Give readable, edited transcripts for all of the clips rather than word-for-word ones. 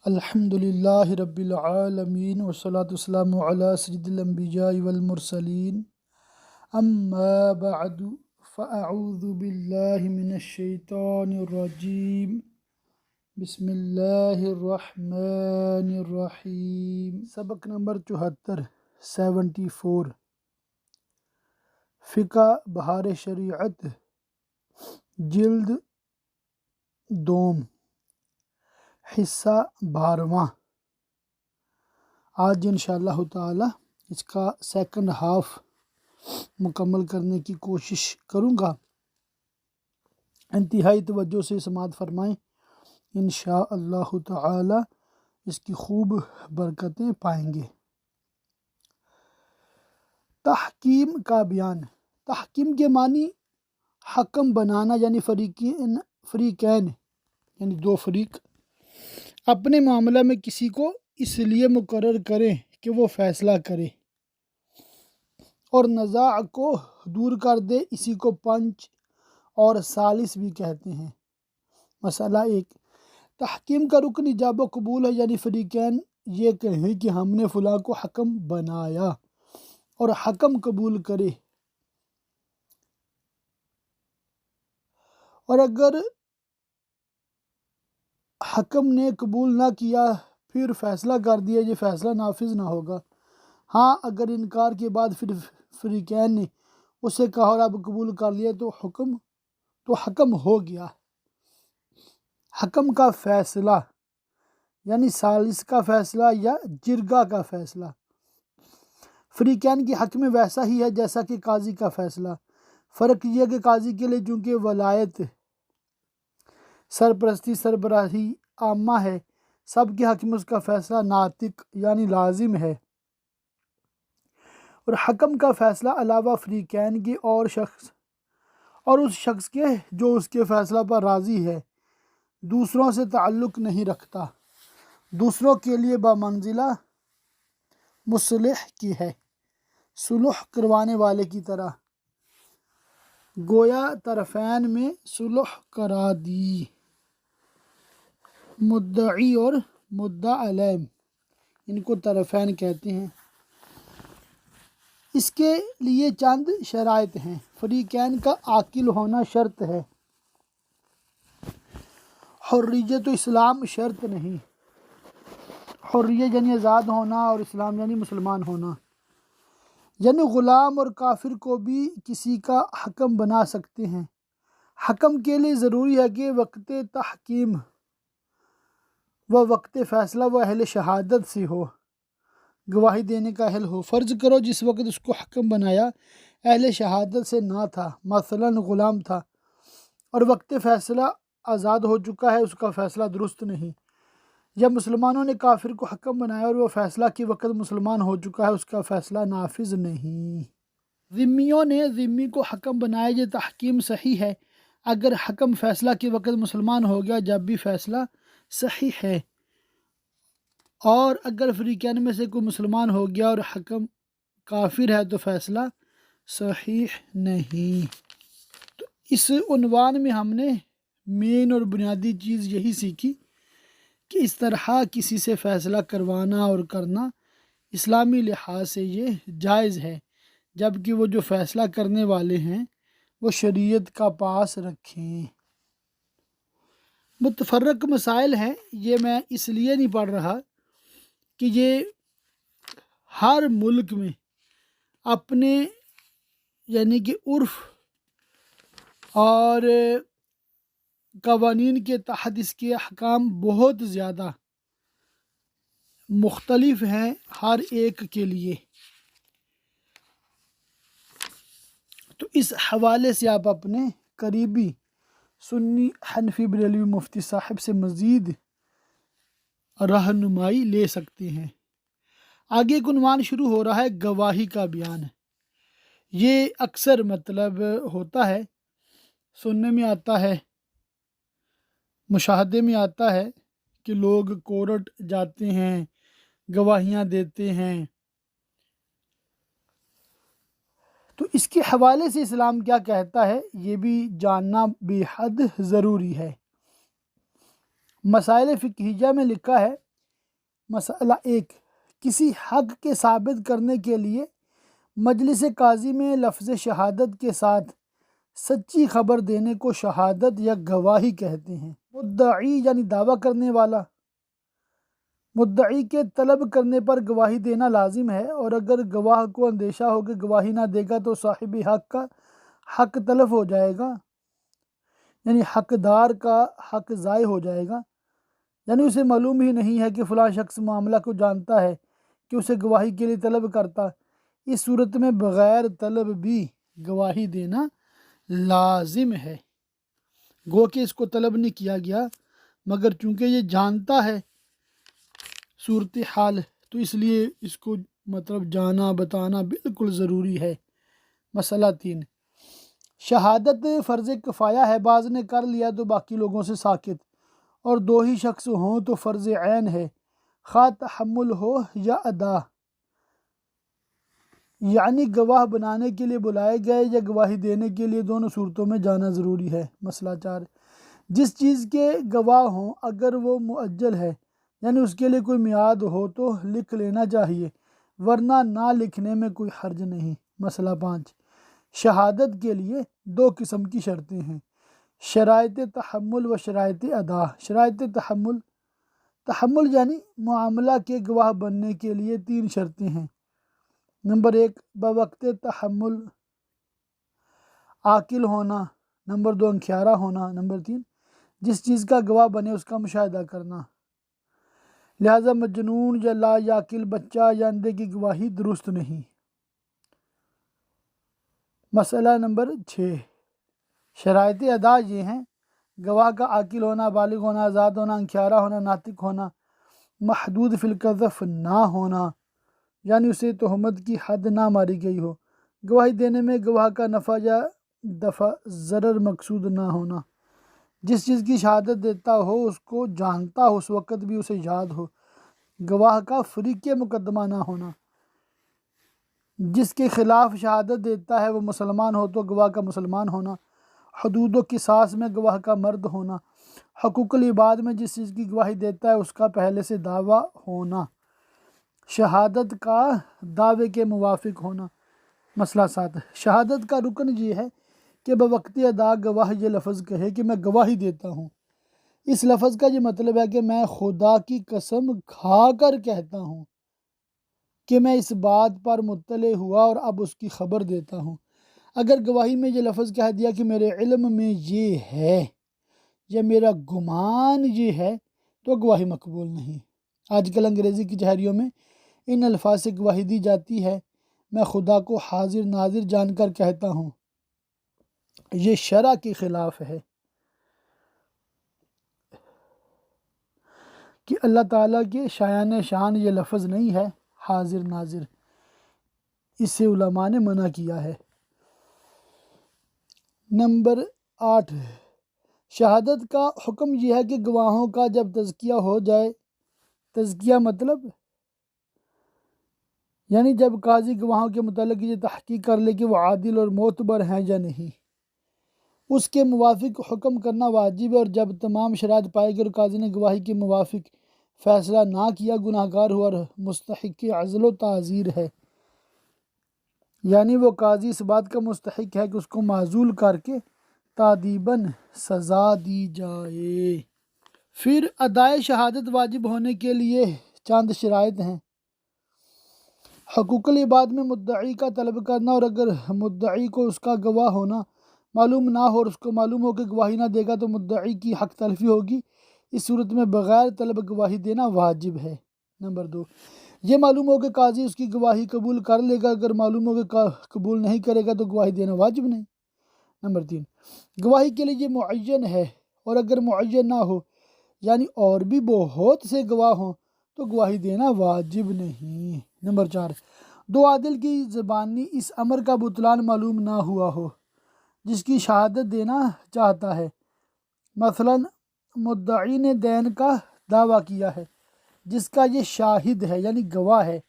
الحمدللہ رب العالمین والصلاة والسلام علی سید الانبیاء والمرسلین اما بعد فاعوذ باللہ من الشیطان الرجیم بسم اللہ الرحمن الرحیم۔ سبق نمبر 74 فقہ بہار شریعت جلد دوم حصہ 12واں۔ آج انشاءاللہ تعالی اس کا سیکنڈ ہاف مکمل کرنے کی کوشش کروں گا۔ انتہائی توجہ سے سماعت فرمائیں، انشاءاللہ تعالی اس کی خوب برکتیں پائیں گے۔ تحکیم کا بیان۔ تحکیم کے معنی حکم بنانا، یعنی فریقین یعنی دو فریق اپنے معاملہ میں کسی کو اس لیے مقرر کریں کہ وہ فیصلہ کرے اور نزاع کو دور کر دے، اسی کو پنچ اور ثالث بھی کہتے ہیں۔ مسئلہ 1، تحکیم کا رکن ایجاب و قبول ہے، یعنی فریقین یہ کہیں کہ ہم نے فلاں کو حکم بنایا اور حکم قبول کرے، اور اگر حکم نے قبول نہ کیا پھر فیصلہ کر دیا، یہ فیصلہ نافذ نہ ہوگا۔ ہاں اگر انکار کے بعد پھر فریقین نے اسے کہا اور اب قبول کر لیا تو حکم ہو گیا۔ حکم کا فیصلہ یعنی ثالث کا فیصلہ یا جرگہ کا فیصلہ فریقین کے حق میں ویسا ہی ہے جیسا کہ قاضی کا فیصلہ۔ فرق یہ ہے کہ قاضی کے لیے چونکہ ولایت، سرپرستی، سربراہی عامہ ہے، سب کے حق میں اس کا فیصلہ ناطق یعنی لازم ہے، اور حکم کا فیصلہ علاوہ فریقین کے اور اس شخص کے جو اس کے فیصلہ پر راضی ہے، دوسروں سے تعلق نہیں رکھتا، دوسروں کے لیے بمنزلہ مصلح کی ہے، صلح کروانے والے کی طرح، گویا طرفین میں صلح کرا دی۔ مدعی اور مدعا علیہ ان کو طرفین کہتے ہیں۔ اس کے لیے چند شرائط ہیں۔ فریقین کا عاقل ہونا شرط ہے، حریت اسلام شرط نہیں۔ حریت یعنی آزاد ہونا اور اسلام یعنی مسلمان ہونا، یعنی غلام اور کافر کو بھی کسی کا حکم بنا سکتے ہیں۔ حکم کے لیے ضروری ہے کہ وقت تحکیم و وقت فیصلہ وہ اہل شہادت سے ہو، گواہی دینے کا اہل ہو۔ فرض کرو جس وقت اس کو حکم بنایا اہل شہادت سے نہ تھا، مثلا غلام تھا، اور وقت فیصلہ آزاد ہو چکا ہے، اس کا فیصلہ درست نہیں۔ یا مسلمانوں نے کافر کو حکم بنایا اور وہ فیصلہ کے وقت مسلمان ہو چکا ہے، اس کا فیصلہ نافذ نہیں۔ ذمیوں نے ذمی کو حکم بنایا، یہ تحکیم صحیح ہے اگر حکم فیصلہ کے وقت مسلمان ہو گیا، جب بھی فیصلہ صحیح ہے، اور اگر فریقین میں سے کوئی مسلمان ہو گیا اور حکم کافر ہے تو فیصلہ صحیح نہیں۔ تو اس عنوان میں ہم نے مین اور بنیادی چیز یہی سیکھی کہ اس طرح کسی سے فیصلہ کروانا اور کرنا اسلامی لحاظ سے یہ جائز ہے، جبکہ وہ جو فیصلہ کرنے والے ہیں وہ شریعت کا پاس رکھیں۔ متفرق مسائل ہیں، یہ میں اس لیے نہیں پڑھ رہا کہ یہ ہر ملک میں اپنے یعنی کہ عرف اور قوانین کے تحت اس کے احکام بہت زیادہ مختلف ہیں ہر ایک کے لیے۔ تو اس حوالے سے آپ اپنے قریبی سنی حنفی بریلوی مفتی صاحب سے مزید رہنمائی لے سکتے ہیں۔ آگے ایک عنوان شروع ہو رہا ہے، گواہی کا بیان۔ یہ اکثر مطلب ہوتا ہے، سننے میں آتا ہے، مشاہدے میں آتا ہے کہ لوگ کورٹ جاتے ہیں، گواہیاں دیتے ہیں۔ تو اس کے حوالے سے اسلام کیا کہتا ہے یہ بھی جاننا بے حد ضروری ہے۔ مسائل فقہیہ میں لکھا ہے مسئلہ 1، کسی حق کے ثابت کرنے کے لیے مجلس قاضی میں لفظ شہادت کے ساتھ سچی خبر دینے کو شہادت یا گواہی کہتے ہیں۔ مدعی یعنی دعویٰ کرنے والا، مدعی کے طلب کرنے پر گواہی دینا لازم ہے، اور اگر گواہ کو اندیشہ ہو کہ گواہی نہ دے گا تو صاحب حق کا حق تلف ہو جائے گا، یعنی حقدار کا حق ضائع ہو جائے گا، یعنی اسے معلوم ہی نہیں ہے کہ فلاں شخص معاملہ کو جانتا ہے کہ اسے گواہی کے لیے طلب کرتا، اس صورت میں بغیر طلب بھی گواہی دینا لازم ہے۔ گو کہ اس کو طلب نہیں کیا گیا، مگر چونکہ یہ جانتا ہے صورتحال تو اس لیے اس کو جانا بتانا بالکل ضروری ہے۔ مسئلہ 3، شہادت فرض کفایہ ہے، بعض نے کر لیا تو باقی لوگوں سے ساکت، اور 2 ہی شخص ہوں تو فرض عین ہے، خواہ تحمل ہو یا ادا، یعنی گواہ بنانے کے لیے بلائے گئے یا گواہی دینے کے لیے، دونوں صورتوں میں جانا ضروری ہے۔ مسئلہ 4، جس چیز کے گواہ ہوں اگر وہ مؤجل ہے، یعنی اس کے لیے کوئی میعاد ہو تو لکھ لینا چاہیے، ورنہ نہ لکھنے میں کوئی حرج نہیں۔ مسئلہ 5، شہادت کے لیے 2 قسم کی شرطیں ہیں، شرائط تحمل و شرائط ادا۔ شرائط تحمل یعنی معاملہ کے گواہ بننے کے لیے 3 شرطیں ہیں۔ نمبر 1، بوقت تحمل عاقل ہونا، نمبر 2، انکھیارہ ہونا، نمبر 3، جس چیز کا گواہ بنے اس کا مشاہدہ کرنا، لہذا مجنون یا لا یعقل بچہ یا اندھے کی گواہی درست نہیں۔ مسئلہ نمبر 6، شرائط ادا یہ ہیں، گواہ کا عاقل ہونا، بالغ ہونا، آزاد ہونا، انکھیارہ ہونا، ناطق ہونا، محدود فی القذف نہ ہونا، یعنی اسے تہمت کی حد نہ ماری گئی ہو، گواہی دینے میں گواہ کا نفع یا دفع ضرر مقصود نہ ہونا، جس چیز کی شہادت دیتا ہو اس کو جانتا ہو اس وقت بھی اسے یاد ہو، گواہ کا فریق مقدمہ نہ ہونا، جس کے خلاف شہادت دیتا ہے وہ مسلمان ہو تو گواہ کا مسلمان ہونا، حدود و قصاص میں گواہ کا مرد ہونا، حقوق العباد میں جس چیز کی گواہی دیتا ہے اس کا پہلے سے دعویٰ ہونا، شہادت کا دعوے کے موافق ہونا۔ مسئلہ 7، شہادت کا رکن یہ ہے کہ بوقت ادا گواہ یہ لفظ کہے کہ میں گواہی دیتا ہوں۔ اس لفظ کا یہ مطلب ہے کہ میں خدا کی قسم کھا کر کہتا ہوں کہ میں اس بات پر مطلع ہوا اور اب اس کی خبر دیتا ہوں۔ اگر گواہی میں یہ لفظ کہہ دیا کہ میرے علم میں یہ ہے یا میرا گمان یہ ہے تو گواہی مقبول نہیں۔ آج کل انگریزی کی کچہریوں میں ان الفاظ سے گواہی دی جاتی ہے، میں خدا کو حاضر ناظر جان کر کہتا ہوں، یہ شرع کے خلاف ہے کہ اللہ تعالیٰ کے شایان شان یہ لفظ نہیں ہے حاضر ناظر، اس سے علماء نے منع کیا ہے۔ نمبر 8، شہادت کا حکم یہ ہے کہ گواہوں کا جب تزکیہ ہو جائے، تزکیہ مطلب یعنی جب قاضی گواہوں کے متعلق یہ تحقیق کر لے کہ وہ عادل اور معتبر ہیں یا نہیں، اس کے موافق حکم کرنا واجب ہے، اور جب تمام شرائط پائے گئے اور قاضی نے گواہی کے موافق فیصلہ نہ کیا گناہ گار ہوا اور مستحق عزل و تعزیر ہے، یعنی وہ قاضی اس بات کا مستحق ہے کہ اس کو معزول کر کے تادیباً سزا دی جائے۔ پھر ادائے شہادت واجب ہونے کے لیے چند شرائط ہیں۔ حقوق العباد میں مدعی کا طلب کرنا، اور اگر مدعی کو اس کا گواہ ہونا معلوم نہ ہو اور اس کو معلوم ہو کہ گواہی نہ دے گا تو مدعی کی حق تلفی ہوگی، اس صورت میں بغیر طلب گواہی دینا واجب ہے۔ نمبر 2، یہ معلوم ہو کہ قاضی اس کی گواہی قبول کر لے گا، اگر معلوم ہو کہ قبول نہیں کرے گا تو گواہی دینا واجب نہیں۔ نمبر 3، گواہی کے لیے یہ معین ہے، اور اگر معین نہ ہو یعنی اور بھی بہت سے گواہ ہوں تو گواہی دینا واجب نہیں۔ نمبر 4، 2 عادل کی زبانی اس امر کا بطلان معلوم نہ ہوا ہو جس کی شہادت دینا چاہتا ہے، مثلا مدعی نے دین کا دعویٰ کیا ہے جس کا یہ شاہد ہے یعنی گواہ ہے،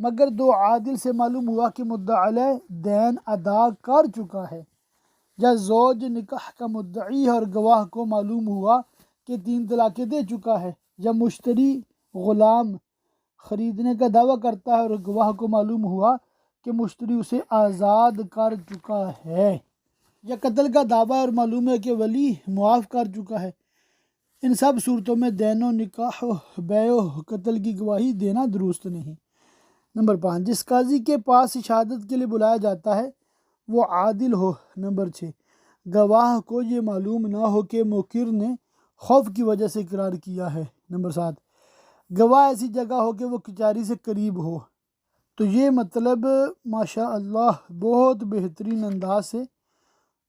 مگر 2 عادل سے معلوم ہوا کہ مدعی علیہ دین ادا کر چکا ہے، یا زوج نکاح کا مدعی ہے اور گواہ کو معلوم ہوا کہ 3 طلاقیں دے چکا ہے، یا مشتری غلام خریدنے کا دعویٰ کرتا ہے اور گواہ کو معلوم ہوا کہ مشتری اسے آزاد کر چکا ہے، یا قتل کا دعویٰ اور معلوم ہے کہ ولی معاف کر چکا ہے، ان سب صورتوں میں دین و نکاح و بیع و قتل کی گواہی دینا درست نہیں۔ نمبر 5، جس قاضی کے پاس شہادت کے لیے بلایا جاتا ہے وہ عادل ہو۔ نمبر 6، گواہ کو یہ معلوم نہ ہو کہ مقر نے خوف کی وجہ سے اقرار کیا ہے۔ نمبر 7، گواہ ایسی جگہ ہو کہ وہ کچہری سے قریب ہو۔ تو یہ مطلب ماشاء اللہ بہت بہترین انداز سے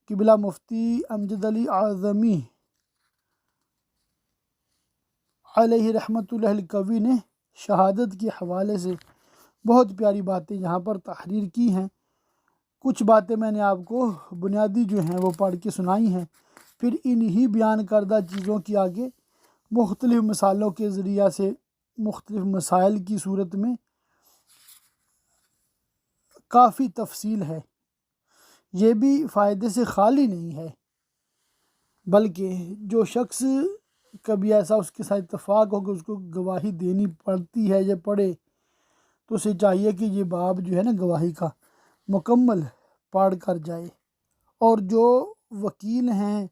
قبلہ مفتی امجد علی اعظمی علیہ رحمۃ اللہ القوی نے شہادت کے حوالے سے بہت پیاری باتیں یہاں پر تحریر کی ہیں۔ کچھ باتیں میں نے آپ کو بنیادی جو ہیں وہ پڑھ کے سنائی ہیں، پھر انہی بیان کردہ چیزوں کی آگے مختلف مثالوں کے ذریعہ سے مختلف مسائل کی صورت میں کافی تفصیل ہے۔ یہ بھی فائدے سے خالی نہیں ہے، بلکہ جو شخص کبھی ایسا اس کے ساتھ اتفاق ہو کہ اس کو گواہی دینی پڑتی ہے یا پڑے، تو اسے چاہیے کہ یہ باب جو ہے نا گواہی کا مکمل پڑھ کر جائے، اور جو وکیل ہیں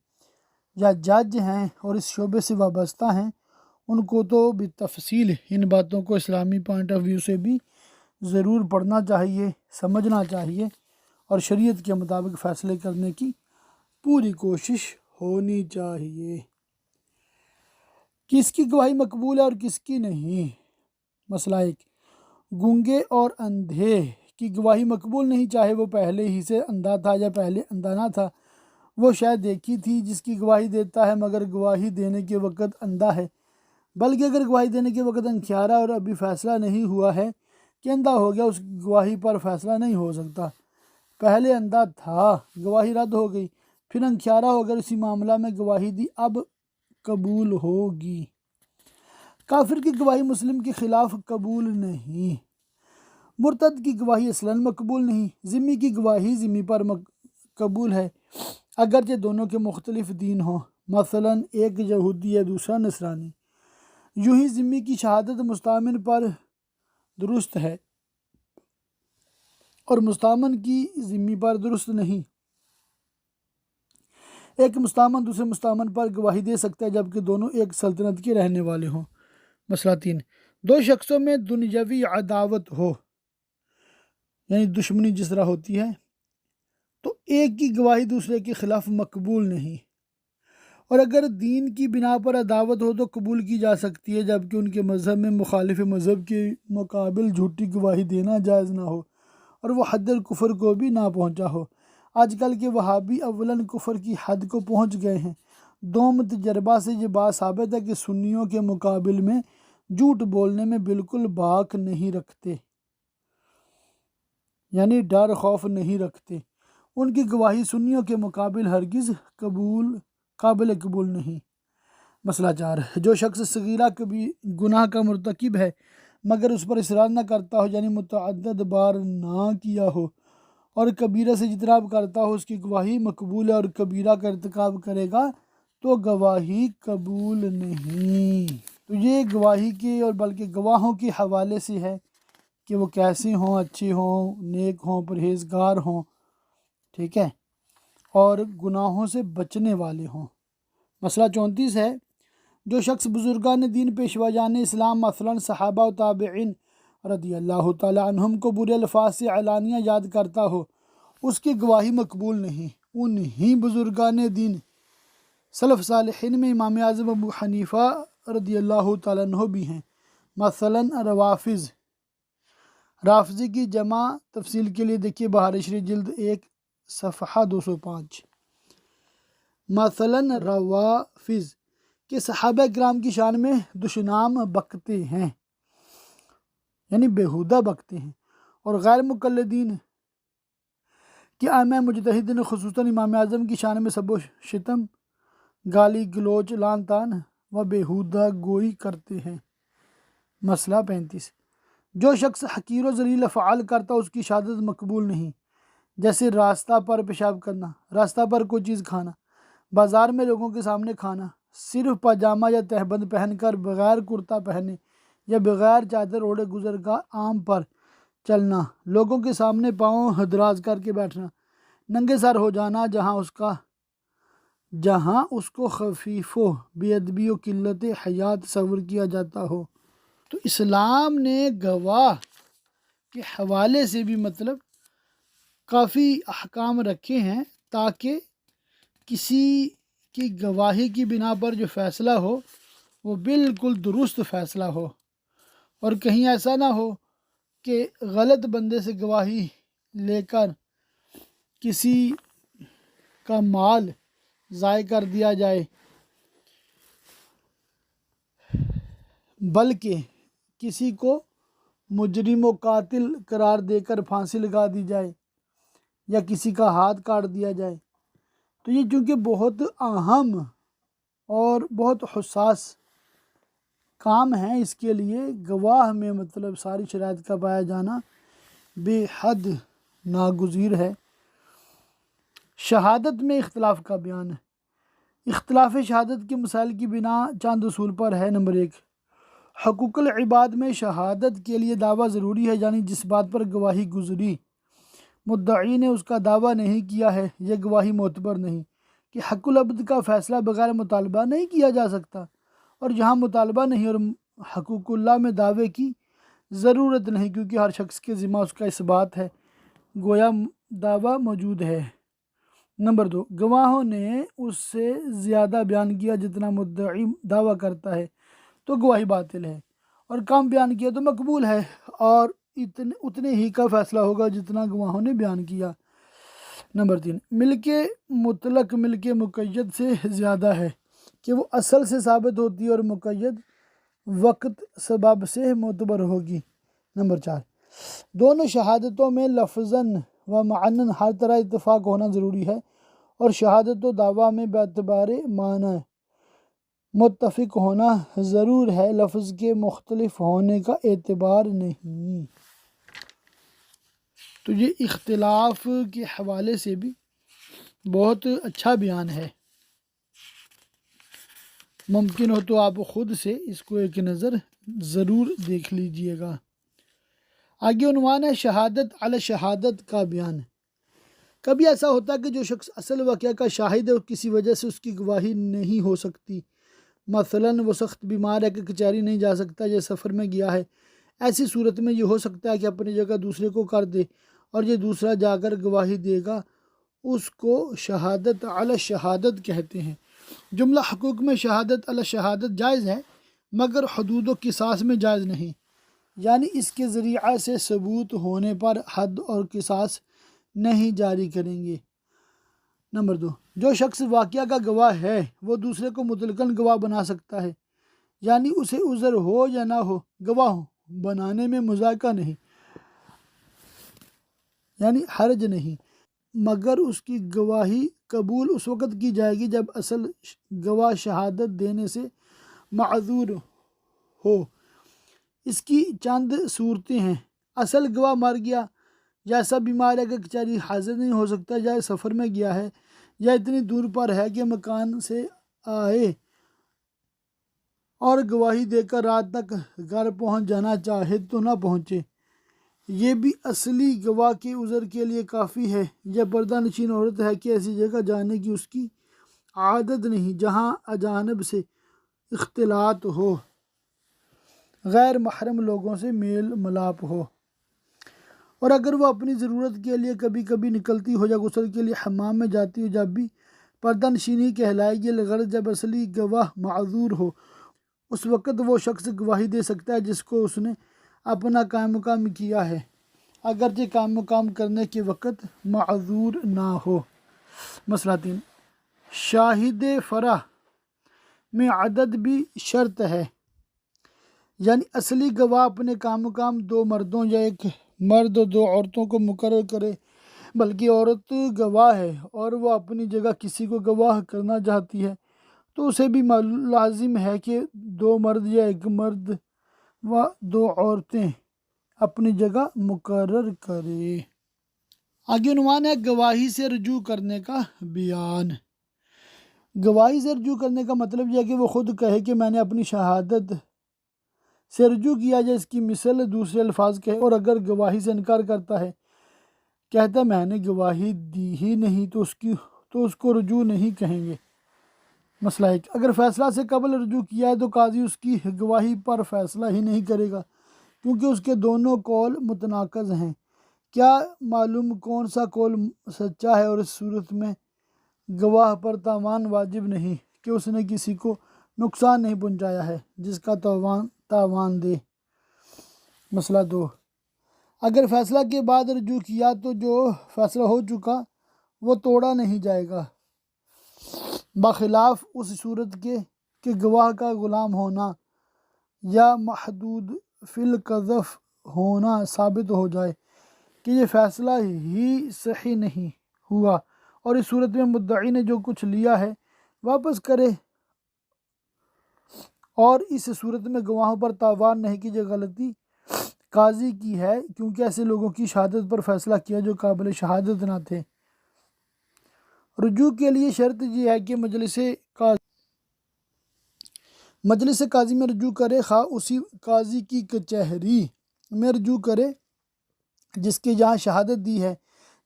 یا جج ہیں اور اس شعبے سے وابستہ ہیں ان کو تو بالتفصیل ان باتوں کو اسلامی پوائنٹ آف ویو سے بھی ضرور پڑھنا چاہیے، سمجھنا چاہیے، اور شریعت کے مطابق فیصلے کرنے کی پوری کوشش ہونی چاہیے۔ کس کی گواہی مقبول ہے اور کس کی نہیں؟ مسئلہ 1، گونگے اور اندھے کی گواہی مقبول نہیں، چاہے وہ پہلے ہی سے اندھا تھا یا پہلے اندھا نہ تھا، وہ شاید دیکھی تھی جس کی گواہی دیتا ہے مگر گواہی دینے کے وقت اندھا ہے، بلکہ اگر گواہی دینے کے وقت اندھیارا اور ابھی فیصلہ نہیں ہوا ہے کہ اندھا ہو گیا، اس گواہی پر فیصلہ نہیں ہو سکتا۔ پہلے اندھا تھا، گواہی رد ہو گئی، پھر اندھیارا ہو کر اسی معاملہ میں گواہی دی، اب قبول ہوگی۔ کافر کی گواہی مسلم کے خلاف قبول نہیں، مرتد کی گواہی اصلاً مقبول نہیں، ذمی کی گواہی ذمی پر قبول ہے اگرچہ دونوں کے مختلف دین ہوں، مثلاً ایک یہودی ہے دوسرا نصرانی۔ یوں ہی ذمی کی شہادت مستأمن پر درست ہے اور مستأمن کی ذمی پر درست نہیں۔ ایک مستأمن دوسرے مستأمن پر گواہی دے سکتا ہے جبکہ دونوں ایک سلطنت کے رہنے والے ہوں۔ مسئلہ 3، دو شخصوں میں دنیاوی عداوت ہو، یعنی دشمنی جس طرح ہوتی ہے، تو ایک کی گواہی دوسرے کے خلاف مقبول نہیں، اور اگر دین کی بنا پر عداوت ہو تو قبول کی جا سکتی ہے جبکہ ان کے مذہب میں مخالف مذہب کے مقابل جھوٹی گواہی دینا جائز نہ ہو اور وہ حد الکفر کو بھی نہ پہنچا ہو۔ آج کل کے وہابی اولاً کفر کی حد کو پہنچ گئے ہیں، دوم تجربہ سے یہ بات ثابت ہے کہ سنیوں کے مقابل میں جھوٹ بولنے میں بالکل باک نہیں رکھتے، یعنی ڈر خوف نہیں رکھتے، ان کی گواہی سنیوں کے مقابل ہرگز قابل قبول نہیں۔ مسئلہ 4، جو شخص صغیرہ کبھی گناہ کا مرتکب ہے مگر اس پر اصرار نہ کرتا ہو، یعنی متعدد بار نہ کیا ہو، اور کبیرہ سے اجتناب کرتا ہو، اس کی گواہی مقبول ہے، اور کبیرہ کا ارتکاب کرے گا تو گواہی قبول نہیں۔ تو یہ گواہی کے اور بلکہ گواہوں کے حوالے سے ہے کہ وہ کیسے ہوں، اچھے ہوں، نیک ہوں، پرہیزگار ہوں، ٹھیک ہے، اور گناہوں سے بچنے والے ہوں۔ مسئلہ 34 ہے، جو شخص بزرگان دین پیشواجان اسلام مثلاً صحابہ و تابعین رضی اللہ تعالی عنہم کو برے الفاظ سے علانیہ یاد کرتا ہو، اس کی گواہی مقبول نہیں۔ انہی بزرگان دین سلف صالحین میں امام اعظم ابو حنیفہ رضی اللہ تعالیٰ عنہ بھی ہیں، مثلاً رافضی کی جمع تفصیل کے لیے دیکھیے بہار شریف جلد 1 صفحہ 205۔ مثلاً روافض کہ صحابہ کرام کی شان میں دشنام بکتے ہیں، یعنی بیہودہ بکتے ہیں، اور غیر مقلدین کہ ائمہ مجتہدین خصوصاً امام اعظم کی شان میں سب و شتم، گالی گلوچ، لعن طعن و بیہودہ گوئی کرتے ہیں۔ مسئلہ 35، جو شخص حقیر و ذلیل افعال کرتا اس کی شہادت مقبول نہیں، جیسے راستہ پر پیشاب کرنا، راستہ پر کوئی چیز کھانا، بازار میں لوگوں کے سامنے کھانا، صرف پاجامہ یا تہبند پہن کر بغیر کرتا پہنے، یا بغیر چادر اوڑھے گزر کا عام پر چلنا، لوگوں کے سامنے پاؤں دراز کر کے بیٹھنا، ننگے سر ہو جانا جہاں اس کو خفیف و بے ادبی و قلت حیات تصور کیا جاتا ہو۔ تو اسلام نے گواہ کے حوالے سے بھی مطلب کافی احکام رکھے ہیں تاکہ کسی کی گواہی کی بنا پر جو فیصلہ ہو وہ بالکل درست فیصلہ ہو، اور کہیں ایسا نہ ہو کہ غلط بندے سے گواہی لے کر کسی کا مال ضائع کر دیا جائے، بلکہ کسی کو مجرم و قاتل قرار دے کر پھانسی لگا دی جائے یا کسی کا ہاتھ کاٹ دیا جائے۔ تو یہ چونکہ بہت اہم اور بہت حساس کام ہے، اس کے لیے گواہ میں مطلب ساری شرائط کا پایا جانا بے حد ناگزیر ہے۔ شہادت میں اختلاف کا بیان ہے۔ اختلاف شہادت کے مسائل کی بنا چند اصول پر ہے۔ نمبر 1، حقوق العباد میں شہادت کے لیے دعویٰ ضروری ہے، یعنی جس بات پر گواہی گزری مدعی نے اس کا دعویٰ نہیں کیا ہے یہ گواہی معتبر نہیں، کہ حق العبد کا فیصلہ بغیر مطالبہ نہیں کیا جا سکتا، اور جہاں مطالبہ نہیں اور حقوق اللہ میں دعوے کی ضرورت نہیں، کیونکہ ہر شخص کے ذمہ اس کا اثبات ہے، گویا دعویٰ موجود ہے۔ نمبر 2، گواہوں نے اس سے زیادہ بیان کیا جتنا مدعی دعویٰ کرتا ہے تو گواہی باطل ہے، اور کم بیان کیا تو مقبول ہے، اور اتنے ہی کا فیصلہ ہوگا جتنا گواہوں نے بیان کیا۔ نمبر 3، ملک مطلق ملک مقید سے زیادہ ہے کہ وہ اصل سے ثابت ہوتی ہے اور مقید وقت سبب سے معتبر ہوگی۔ نمبر 4، دونوں شہادتوں میں لفظاً و معناً ہر طرح اتفاق ہونا ضروری ہے، اور شہادت و دعویٰ میں باعتبار معنی متفق ہونا ضرور ہے، لفظ کے مختلف ہونے کا اعتبار نہیں۔ تو یہ اختلاف کے حوالے سے بھی بہت اچھا بیان ہے، ممکن ہو تو آپ خود سے اس کو ایک نظر ضرور دیکھ لیجئے گا۔ آگے عنوان ہے شہادت علی شہادت کا بیان۔ کبھی ایسا ہوتا ہے کہ جو شخص اصل واقعہ کا شاہد ہے اور کسی وجہ سے اس کی گواہی نہیں ہو سکتی، مثلاً وہ سخت بیمار ہے کہ کچہری نہیں جا سکتا یا سفر میں گیا ہے، ایسی صورت میں یہ ہو سکتا ہے کہ اپنی جگہ دوسرے کو کر دے اور یہ دوسرا جا کر گواہی دے گا، اس کو شہادت علی شہادت کہتے ہیں۔ جملہ حقوق میں شہادت علی شہادت جائز ہے، مگر حدود و قصاص میں جائز نہیں، یعنی اس کے ذریعہ سے ثبوت ہونے پر حد اور قصاص نہیں جاری کریں گے۔ نمبر 2، جو شخص واقعہ کا گواہ ہے وہ دوسرے کو مطلقاً گواہ بنا سکتا ہے، یعنی اسے عذر ہو یا نہ ہو گواہ بنانے میں مذائقہ نہیں، یعنی حرج نہیں، مگر اس کی گواہی قبول اس وقت کی جائے گی جب اصل گواہ شہادت دینے سے معذور ہو۔ اس کی چند صورتیں ہیں: اصل گواہ مر گیا، یا ایسا بیمار ہے کہ کچہری حاضر نہیں ہو سکتا، یا سفر میں گیا ہے، یا اتنی دور پر ہے کہ مکان سے آئے اور گواہی دے کر رات تک گھر پہنچ جانا چاہے تو نہ پہنچے، یہ بھی اصلی گواہ کے عذر کے لیے کافی ہے۔ یا پردہ نشین عورت ہے کہ ایسی جگہ جانے کی اس کی عادت نہیں جہاں اجانب سے اختلاط ہو، غیر محرم لوگوں سے میل ملاپ ہو، اور اگر وہ اپنی ضرورت کے لیے کبھی کبھی نکلتی ہو یا غسل کے لیے حمام میں جاتی ہو، جب بھی پردہ نشینی کہلائے گی، الغرض جب اصلی گواہ معذور ہو اس وقت وہ شخص گواہی دے سکتا ہے جس کو اس نے اپنا قائم مقام کیا ہے، اگرچہ قائم مقام کرنے کے وقت معذور نہ ہو۔ مسئلہ 3، شاہد فرح میں عدد بھی شرط ہے، یعنی اصلی گواہ اپنے قائم مقام 2 مردوں یا 1 مرد اور 2 عورتوں کو مقرر کرے، بلکہ عورت گواہ ہے اور وہ اپنی جگہ کسی کو گواہ کرنا چاہتی ہے تو اسے بھی لازم ہے کہ 2 مرد یا 1 مرد و 2 عورتیں اپنی جگہ مقرر کرے۔ آگے عنوان ہے گواہی سے رجوع کرنے کا بیان۔ گواہی سے رجوع کرنے کا مطلب یہ ہے کہ وہ خود کہے کہ میں نے اپنی شہادت سے رجوع کیا جائے، اس کی مثل دوسرے الفاظ کے ہے۔ اور اگر گواہی سے انکار کرتا ہے، کہتا ہے میں نے گواہی دی ہی نہیں، تو اس کو رجوع نہیں کہیں گے۔ مسئلہ ایک، اگر فیصلہ سے قبل رجوع کیا ہے تو قاضی اس کی گواہی پر فیصلہ ہی نہیں کرے گا، کیونکہ اس کے دونوں قول متناقض ہیں۔ کیا معلوم کون سا قول سچا ہے؟ اور اس صورت میں گواہ پر تاوان واجب نہیں کہ اس نے کسی کو نقصان نہیں پہنچایا ہے جس کا تاوان دے۔ مسئلہ دو، اگر فیصلہ کے بعد رجوع کیا تو جو فیصلہ ہو چکا وہ توڑا نہیں جائے گا، بخلاف اس صورت کے کہ گواہ کا غلام ہونا یا محدود فی القذف ہونا ثابت ہو جائے کہ یہ فیصلہ ہی صحیح نہیں ہوا، اور اس صورت میں مدعی نے جو کچھ لیا ہے واپس کرے، اور اس صورت میں گواہوں پر تاوان نہیں کہ یہ غلطی قاضی کی ہے، کیونکہ ایسے لوگوں کی شہادت پر فیصلہ کیا جو قابل شہادت نہ تھے۔ رجوع کے لیے شرط یہ ہے کہ مجلس قاضی میں رجوع کرے، خواہ اسی قاضی کی کچہری میں رجوع کرے جس کے یہاں شہادت دی ہے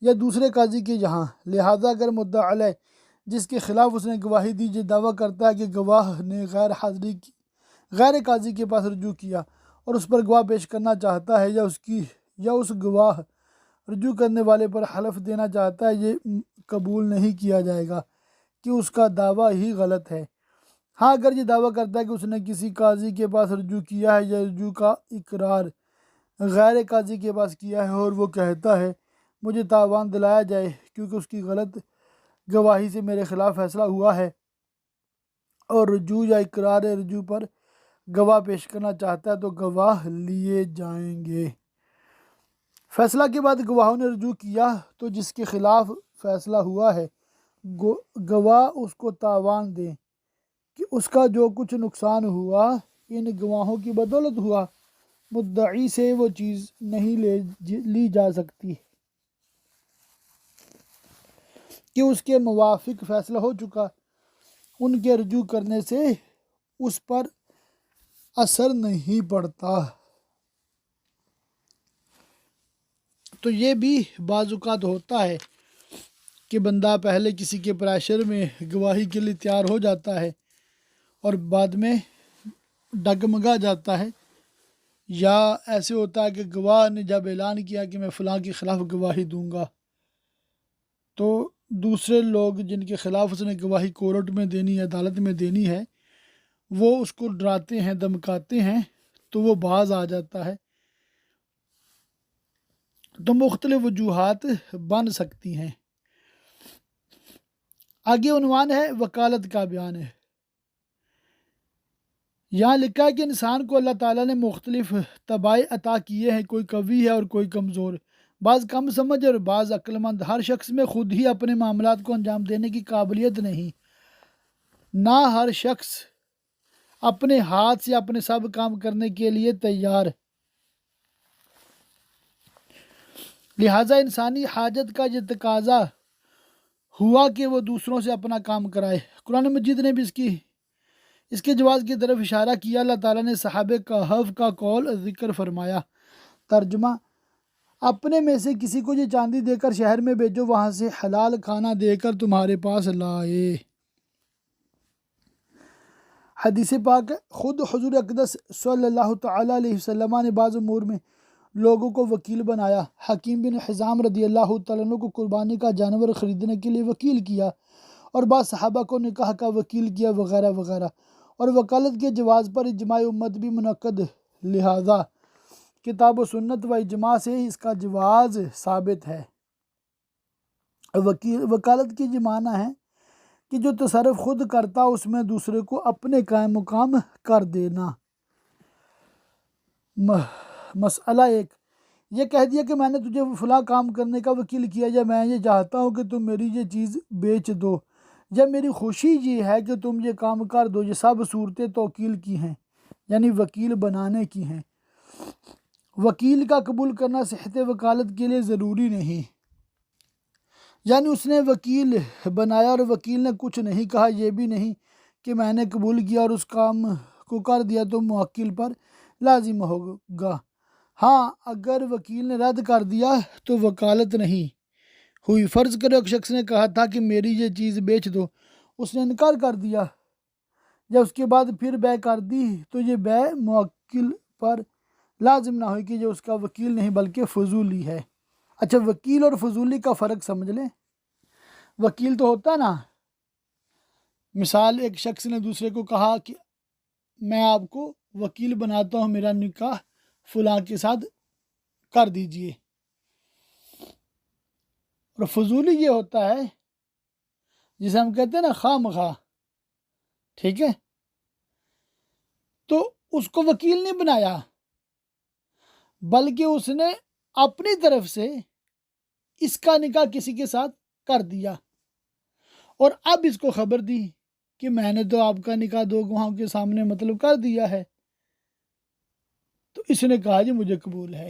یا دوسرے قاضی کے یہاں۔ لہذا اگر مدعی علیہ جس کے خلاف اس نے گواہی دی یہ دعویٰ کرتا ہے کہ گواہ نے غیر قاضی کے پاس رجوع کیا اور اس پر گواہ پیش کرنا چاہتا ہے، یا اس گواہ رجوع کرنے والے پر حلف دینا چاہتا ہے، یہ قبول نہیں کیا جائے گا کہ اس کا دعویٰ ہی غلط ہے۔ ہاں اگر یہ دعویٰ کرتا ہے کہ اس نے کسی قاضی کے پاس رجوع کیا ہے یا رجوع کا اقرار غیر قاضی کے پاس کیا ہے اور وہ کہتا ہے مجھے تاوان دلایا جائے کیونکہ اس کی غلط گواہی سے میرے خلاف فیصلہ ہوا ہے، اور رجوع یا اقرار رجوع پر گواہ پیش کرنا چاہتا ہے تو گواہ لیے جائیں گے۔ فیصلہ کے بعد گواہوں نے رجوع کیا تو جس کے خلاف فیصلہ ہوا ہے گواہ اس کو تاوان دیں کہ اس کا جو کچھ نقصان ہوا ان گواہوں کی بدولت ہوا، مدعی سے وہ چیز نہیں لی جا سکتی کہ اس کے موافق فیصلہ ہو چکا، ان کے رجوع کرنے سے اس پر اثر نہیں پڑتا۔ تو یہ بھی بعض اوقات ہوتا ہے کہ بندہ پہلے کسی کے پریشر میں گواہی کے لیے تیار ہو جاتا ہے اور بعد میں ڈگمگا جاتا ہے، یا ایسے ہوتا ہے کہ گواہ نے جب اعلان کیا کہ میں فلاں کے خلاف گواہی دوں گا تو دوسرے لوگ جن کے خلاف اس نے گواہی کورٹ میں دینی ہے، عدالت میں دینی ہے، وہ اس کو ڈراتے ہیں، دمکاتے ہیں تو وہ باز آ جاتا ہے۔ تو مختلف وجوہات بن سکتی ہیں۔ آگے عنوان ہے وکالت کا بیان ہے۔ یہاں لکھا ہے کہ انسان کو اللہ تعالیٰ نے مختلف طباع عطا کیے ہیں، کوئی قوی ہے اور کوئی کمزور، بعض کم سمجھ اور بعض عقل مند۔ ہر شخص میں خود ہی اپنے معاملات کو انجام دینے کی قابلیت نہیں، نہ ہر شخص اپنے ہاتھ سے اپنے سب کام کرنے کے لیے تیار۔ لہٰذا انسانی حاجت کا یہ تقاضا ہوا کہ وہ دوسروں سے اپنا کام کرائے۔ قرآن مجید نے بھی اس کے جواز کی طرف اشارہ کیا۔ اللہ تعالیٰ نے صحابہ کہف کا قول ذکر فرمایا۔ ترجمہ، اپنے میں سے کسی کو یہ چاندی دے کر شہر میں بھیجو، وہاں سے حلال کھانا دے کر تمہارے پاس لائے۔ حدیث پاک، خود حضور اقدس صلی اللہ تعالیٰ علیہ وسلم نے بعض امور میں لوگوں کو وکیل بنایا۔ حکیم بن حزام رضی اللہ تعالیٰ عنہ کو قربانی کا جانور خریدنے کے لیے وکیل کیا، اور بعض صحابہ کو نکاح کا وکیل کیا، وغیرہ وغیرہ۔ اور وکالت کے جواز پر اجماع امت بھی منعقد، لہذا کتاب و سنت و اجماع سے اس کا جواز ثابت ہے۔ وکالت کی یہ معنی ہے کہ جو تصرف خود کرتا اس میں دوسرے کو اپنے قائم مقام کر دینا۔ مسئلہ ایک، یہ کہہ دیا کہ میں نے تجھے فلاں کام کرنے کا وکیل کیا، یا میں یہ چاہتا ہوں کہ تم میری یہ چیز بیچ دو، یا میری خوشی یہ ہے کہ تم یہ کام کر دو، یہ سب صورتیں توکیل کی ہیں، یعنی وکیل بنانے کی ہیں۔ وکیل کا قبول کرنا صحت وکالت کے لیے ضروری نہیں، یعنی اس نے وکیل بنایا اور وکیل نے کچھ نہیں کہا، یہ بھی نہیں کہ میں نے قبول کیا اور اس کام کو کر دیا تو موکل پر لازم ہوگا۔ ہاں اگر وکیل نے رد کر دیا تو وکالت نہیں ہوئی۔ فرض کرو ایک شخص نے کہا تھا کہ میری یہ چیز بیچ دو، اس نے انکار کر دیا، جب اس کے بعد پھر بے کر دی تو یہ بے موکل پر لازم نہ ہوئی کہ جو اس کا وکیل نہیں بلکہ فضولی ہے۔ اچھا، وکیل اور فضولی کا فرق سمجھ لیں۔ وکیل تو ہوتا نا، مثال ایک شخص نے دوسرے کو کہا کہ میں آپ کو وکیل بناتا ہوں، میرا نکاح فلاں کے ساتھ کر دیجئے۔ اور فضولی یہ ہوتا ہے جسے ہم کہتے ہیں نا خواہ مخواہ، ٹھیک ہے، تو اس کو وکیل نہیں بنایا بلکہ اس نے اپنی طرف سے اس کا نکاح کسی کے ساتھ کر دیا، اور اب اس کو خبر دی کہ میں نے تو آپ کا نکاح دو گواہوں کے سامنے مطلب کر دیا ہے، تو اس نے کہا جی مجھے قبول ہے۔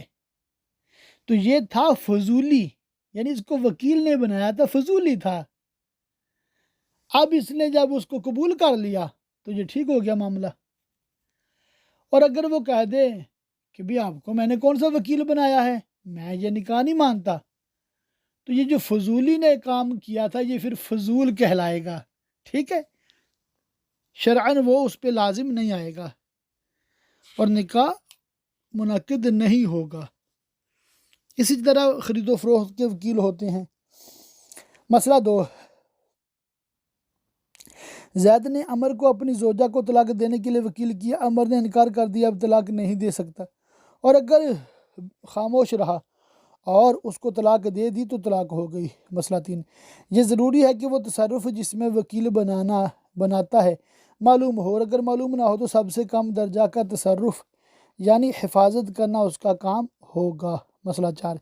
تو یہ تھا فضولی، یعنی اس کو وکیل نے بنایا تھا، فضولی تھا۔ اب اس نے جب اس کو قبول کر لیا تو یہ ٹھیک ہو گیا معاملہ۔ اور اگر وہ کہہ دے کہ بھی آپ کو میں نے کون سا وکیل بنایا ہے، میں یہ نکاح نہیں مانتا، تو یہ جو فضولی نے کام کیا تھا یہ پھر فضول کہلائے گا، ٹھیک ہے، شرعاً وہ اس پہ لازم نہیں آئے گا اور نکاح منعقد نہیں ہوگا۔ اسی طرح خرید و فروخت کے وکیل ہوتے ہیں۔ مسئلہ 2، زید نے عمر کو اپنی زوجہ کو طلاق دینے کے لیے وکیل کیا، عمر نے انکار کر دیا، اب طلاق نہیں دے سکتا، اور اگر خاموش رہا اور اس کو طلاق دے دی تو طلاق ہو گئی۔ مسئلہ 3، یہ ضروری ہے کہ وہ تصرف جس میں وکیل بناتا ہے معلوم ہو، اور اگر معلوم نہ ہو تو سب سے کم درجہ کا تصرف یعنی حفاظت کرنا اس کا کام ہوگا۔ مسئلہ 4،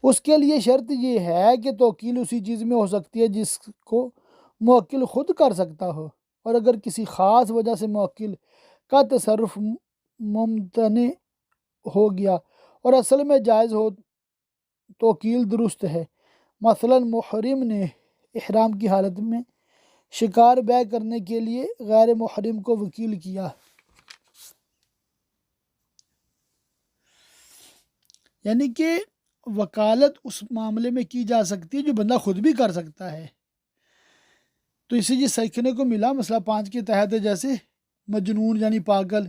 اس کے لیے شرط یہ ہے کہ توکیل اسی چیز میں ہو سکتی ہے جس کو موکل خود کر سکتا ہو، اور اگر کسی خاص وجہ سے موکل کا تصرف ممتنع ہو گیا اور اصل میں جائز ہو توکیل درست ہے۔ مثلا محرم نے احرام کی حالت میں شکار بے کرنے کے لیے غیر محرم کو وکیل کیا، یعنی کہ وکالت اس معاملے میں کی جا سکتی ہے جو بندہ خود بھی کر سکتا ہے، تو اسے یہ سیکھنے کو ملا۔ مسئلہ 5 کے تحت ہے، جیسے مجنون یعنی پاگل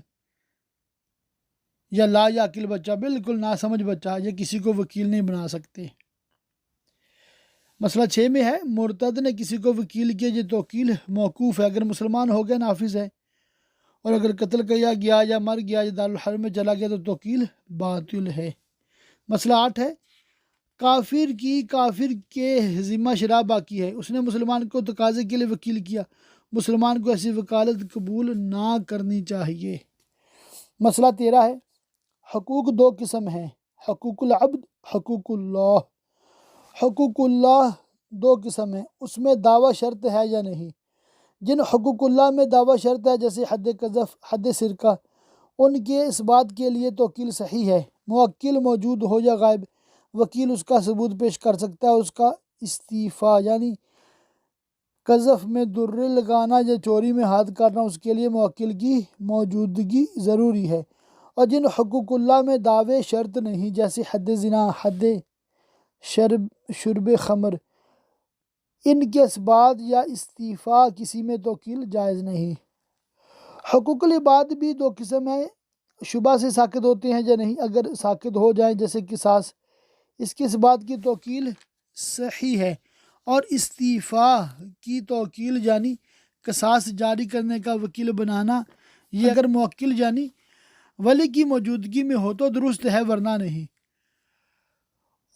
یا لا یعقل بچہ، بالکل ناسمجھ بچہ، یا کسی کو وکیل نہیں بنا سکتے۔ مسئلہ 6 میں ہے، مرتد نے کسی کو وکیل کیا، یہ توکیل موقوف ہے، اگر مسلمان ہو گیا نافذ ہے، اور اگر قتل کیا گیا یا مر گیا یا دارالحرب میں چلا گیا تو توکیل باطل ہے۔ مسئلہ 8 ہے، کافر کے ذمہ شراب باقی ہے، اس نے مسلمان کو تقاضے کے لیے وکیل کیا، مسلمان کو ایسی وکالت قبول نہ کرنی چاہیے۔ مسئلہ 13 ہے، حقوق 2 قسم ہیں، حقوق العبد، حقوق اللہ۔ حقوق اللہ 2 قسم ہیں، اس میں دعویٰ شرط ہے یا نہیں۔ جن حقوق اللہ میں دعویٰ شرط ہے جیسے حد قذف، حد سرقہ، ان کے اس بات کے لیے توکیل صحیح ہے، موکل موجود ہو یا غائب، وکیل اس کا ثبوت پیش کر سکتا ہے، اس کا استعفاء یعنی قذف میں درے لگانا یا چوری میں ہاتھ کاٹنا، اس کے لیے موکل کی موجودگی ضروری ہے۔ اور جن حقوق اللہ میں دعوے شرط نہیں جیسے حد زنا، حد شرب خمر، ان کے اثبات یا استعفاء کسی میں توکیل جائز نہیں۔ حقوق العباد بھی 2 قسم ہیں، شبہ سے ساقط ہوتے ہیں یا نہیں، اگر ساقط ہو جائیں جیسے قصاص، اس کے اثبات کی توکیل صحیح ہے، اور استعفاء کی توکیل یعنی قصاص جاری کرنے کا وکیل بنانا، یہ اگر موکل یعنی ولی کی موجودگی میں ہو تو درست ہے ورنہ نہیں۔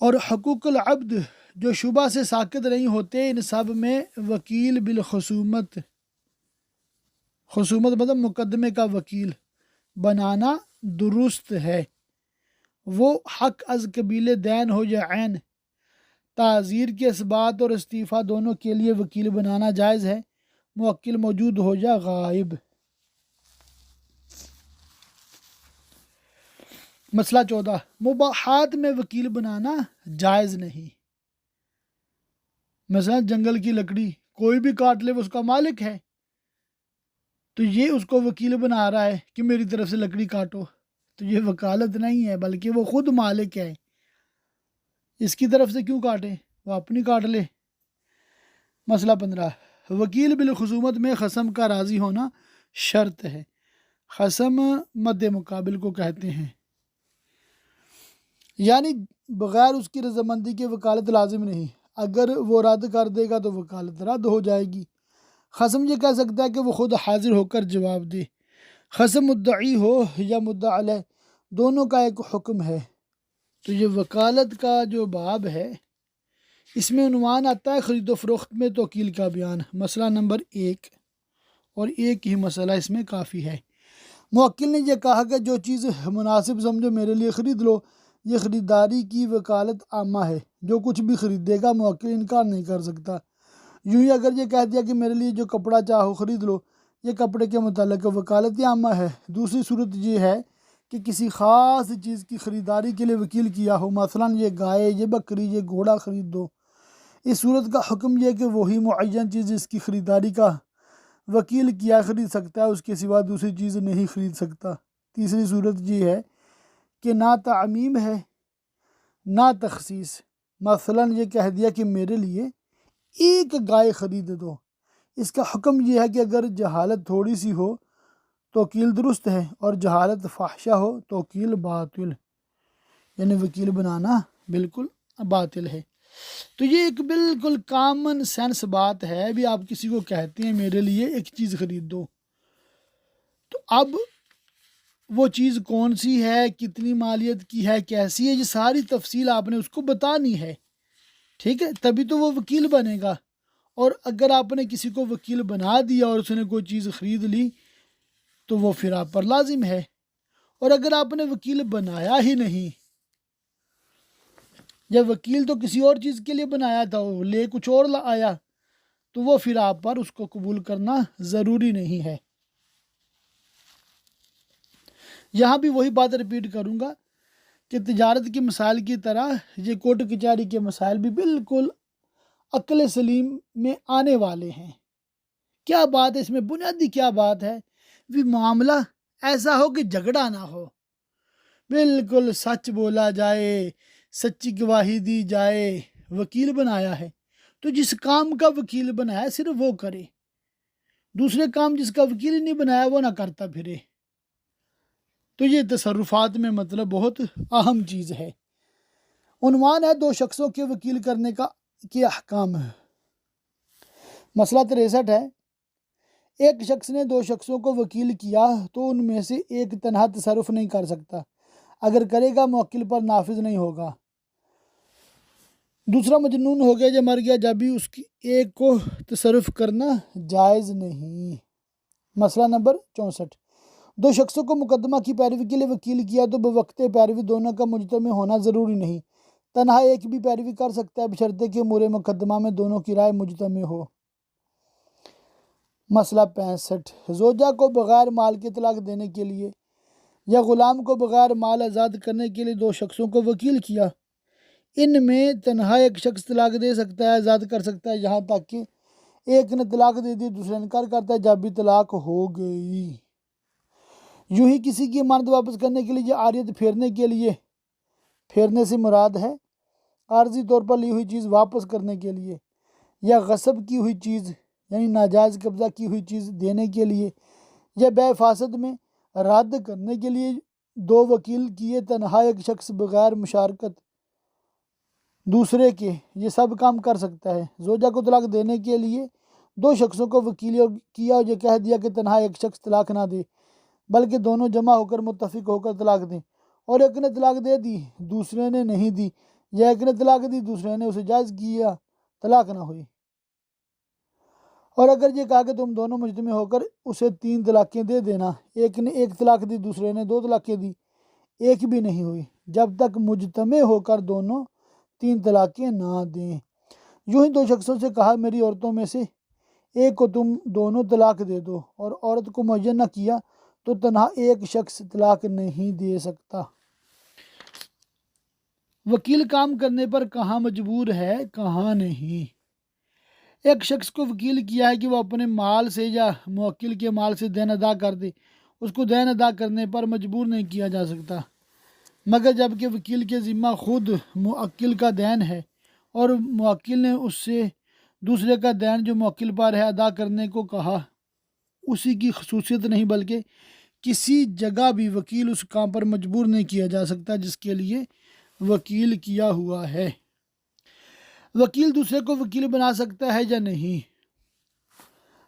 اور حقوق العبد جو شبہ سے ساقط نہیں ہوتے، ان سب میں وکیل بالخصومت، خصومت مطلب مقدمے کا وکیل بنانا درست ہے، وہ حق از قبیل دین ہو یا عین، تعزیر کے اثبات اور استعفاء دونوں کے لیے وکیل بنانا جائز ہے، موکل موجود ہو یا غائب۔ مسئلہ 14، مباحات میں وکیل بنانا جائز نہیں۔ مثلا جنگل کی لکڑی کوئی بھی کاٹ لے وہ اس کا مالک ہے، تو یہ اس کو وکیل بنا رہا ہے کہ میری طرف سے لکڑی کاٹو، تو یہ وکالت نہیں ہے بلکہ وہ خود مالک ہے، اس کی طرف سے کیوں کاٹے، وہ اپنی کاٹ لے۔ مسئلہ 15، وکیل بالخصومت میں خصم کا راضی ہونا شرط ہے۔ خصم مد مقابل کو کہتے ہیں، یعنی بغیر اس کی رضامندی کے وکالت لازم نہیں، اگر وہ رد کر دے گا تو وکالت رد ہو جائے گی۔ خصم یہ کہہ سکتا ہے کہ وہ خود حاضر ہو کر جواب دے، خصم مدعی ہو یا مدعا علیہ، دونوں کا ایک حکم ہے۔ تو یہ وکالت کا جو باب ہے اس میں عنوان آتا ہے خرید و فروخت میں توکیل کا بیان۔ مسئلہ نمبر 1، اور ایک ہی مسئلہ اس میں کافی ہے۔ موکل نے یہ کہا کہ جو چیز مناسب سمجھو میرے لیے خرید لو، یہ خریداری کی وکالت عامہ ہے، جو کچھ بھی خریدے گا موکل انکار نہیں کر سکتا۔ یوں ہی اگر یہ کہہ دیا کہ میرے لیے جو کپڑا چاہو خرید لو، یہ کپڑے کے متعلق وکالت عامہ ہے۔ دوسری صورت یہ ہے کہ کسی خاص چیز کی خریداری کے لیے وکیل کیا ہو، مثلا یہ گائے، یہ بکری، یہ گھوڑا خرید دو، اس صورت کا حکم یہ ہے کہ وہی معین چیز اس کی خریداری کا وکیل کیا خرید سکتا ہے، اس کے سوا دوسری چیز نہیں خرید سکتا۔ تیسری صورت یہ ہے کہ نہ تعمیم ہے نہ تخصیص، مثلا یہ کہہ دیا کہ میرے لیے ایک گائے خرید دو، اس کا حکم یہ ہے کہ اگر جہالت تھوڑی سی ہو توکیل درست ہے، اور جہالت فاحشہ ہو توکیل باطل، یعنی وکیل بنانا بالکل باطل ہے۔ تو یہ ایک بالکل کامن سینس بات ہے، ابھی آپ کسی کو کہتے ہیں میرے لیے ایک چیز خرید دو، تو اب وہ چیز کون سی ہے، کتنی مالیت کی ہے، کیسی ہے، یہ ساری تفصیل آپ نے اس کو بتانی ہے، ٹھیک ہے، تبھی تو وہ وکیل بنے گا۔ اور اگر آپ نے کسی کو وکیل بنا دیا اور اس نے کوئی چیز خرید لی تو وہ پھر آپ پر لازم ہے، اور اگر آپ نے وکیل بنایا ہی نہیں، جب وکیل تو کسی اور چیز کے لیے بنایا تھا، وہ لے کچھ اور آیا، تو وہ پھر آپ پر اس کو قبول کرنا ضروری نہیں ہے۔ یہاں بھی وہی بات ریپیٹ کروں گا کہ تجارت کے مسائل کی طرح یہ کورٹ کچہری کے مسائل بھی بالکل عقل سلیم میں آنے والے ہیں۔ کیا بات ہے اس میں، بنیادی کیا بات ہے، بھی معاملہ ایسا ہو کہ جھگڑا نہ ہو، بالکل سچ بولا جائے، سچی گواہی دی جائے۔ وکیل بنایا ہے تو جس کام کا وکیل بنایا صرف وہ کرے، دوسرے کام جس کا وکیل ہی نہیں بنایا وہ نہ کرتا پھرے۔ تو یہ تصرفات میں مطلب بہت اہم چیز ہے۔ عنوان ہے 2 شخصوں کے وکیل کرنے کے احکام۔ مسئلہ 63 ہے، ایک شخص نے 2 شخصوں کو وکیل کیا تو ان میں سے ایک تنہا تصرف نہیں کر سکتا، اگر کرے گا موکل پر نافذ نہیں ہوگا۔ دوسرا مجنون ہو گیا یا مر گیا، جب بھی اس کی ایک کو تصرف کرنا جائز نہیں۔ مسئلہ نمبر 64، 2 شخصوں کو مقدمہ کی پیروی کے لیے وکیل کیا تو بوقت پیروی دونوں کا مجتمع ہونا ضروری نہیں، تنہا ایک بھی پیروی کر سکتا ہے بشرطے کہ امور مقدمہ میں دونوں کی رائے مجتمع ہو۔ مسئلہ 65، زوجہ کو بغیر مال کے طلاق دینے کے لیے یا غلام کو بغیر مال آزاد کرنے کے لیے 2 شخصوں کو وکیل کیا، ان میں تنہا ایک شخص طلاق دے سکتا ہے، آزاد کر سکتا ہے، یہاں تک کہ ایک نے طلاق دے دی دوسرا انکار کرتا ہے جب بھی طلاق ہو گئی۔ یوں ہی کسی کی امانت واپس کرنے کے لیے یا عاریت پھیرنے کے لیے، پھیرنے سے مراد ہے عارضی طور پر لی ہوئی چیز واپس کرنے کے لیے، یا غصب کی ہوئی چیز یعنی ناجائز قبضہ کی ہوئی چیز دینے کے لیے، یا بے فاسد میں رد کرنے کے لیے 2 وکیل کیے، تنہا ایک شخص بغیر مشارکت دوسرے کے یہ سب کام کر سکتا ہے۔ زوجہ کو طلاق دینے کے لیے 2 شخصوں کو وکیل کیا اور یہ کہہ دیا کہ تنہا ایک شخص طلاق نہ دے بلکہ دونوں جمع ہو کر متفق ہو کر طلاق دیں، اور ایک نے طلاق دے دی دوسرے نے نہیں دی، یا ایک نے طلاق دی دوسرے نے اسے جائز کیا، طلاق نہ ہوئی۔ اور اگر یہ کہا کہ تم دونوں مجتمع ہو کر اسے 3 طلاقیں دے دینا، ایک نے 1 طلاق دی دوسرے نے 2 طلاقیں دی، ایک بھی نہیں ہوئی جب تک مجتمع ہو کر دونوں 3 طلاقیں نہ دیں۔ یوں ہی 2 شخصوں سے کہا میری عورتوں میں سے ایک کو تم دونوں طلاق دے دو، اور عورت کو معین نہ کیا تو تنہا ایک شخص طلاق نہیں دے سکتا۔ وکیل کام کرنے پر کہاں مجبور ہے کہاں نہیں۔ ایک شخص کو وکیل کیا ہے کہ وہ اپنے مال سے یا موکل کے مال سے دین ادا کر دے، اس کو دین ادا کرنے پر مجبور نہیں کیا جا سکتا، مگر جب کہ وکیل کے ذمہ خود موکل کا دین ہے اور موکل نے اس سے دوسرے کا دین جو موکل پر ہے ادا کرنے کو کہا، اسی کی خصوصیت نہیں بلکہ کسی جگہ بھی وکیل اس کام پر مجبور نہیں کیا جا سکتا جس کے لیے وکیل کیا ہوا ہے۔ وکیل دوسرے کو وکیل بنا سکتا ہے یا نہیں؟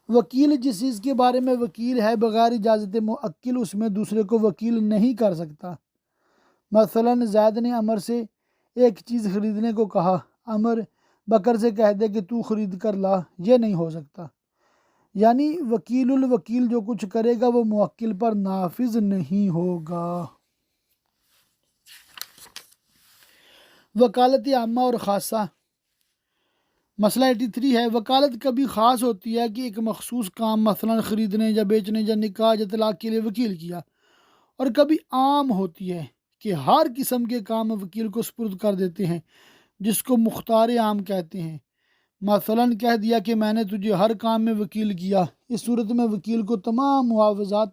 وکیل جس چیز کے بارے میں وکیل ہے بغیر اجازت موکل اس میں دوسرے کو وکیل نہیں کر سکتا۔ مثلا زید نے عمر سے ایک چیز خریدنے کو کہا، عمر بکر سے کہہ دے کہ تو خرید کر لا، یہ نہیں ہو سکتا۔ یعنی وکیل الوکیل جو کچھ کرے گا وہ موکل پر نافذ نہیں ہوگا۔ وکالت عامہ اور خاصہ، مسئلہ 83 ہے۔ وکالت کبھی خاص ہوتی ہے کہ ایک مخصوص کام مثلا خریدنے یا بیچنے یا نکاح یا طلاق کے لیے وکیل کیا، اور کبھی عام ہوتی ہے کہ ہر قسم کے کام وکیل کو سپرد کر دیتے ہیں جس کو مختار عام کہتے ہیں۔ مثلا کہہ دیا کہ میں نے تجھے ہر کام میں وکیل کیا، اس صورت میں وکیل کو تمام معاوضات،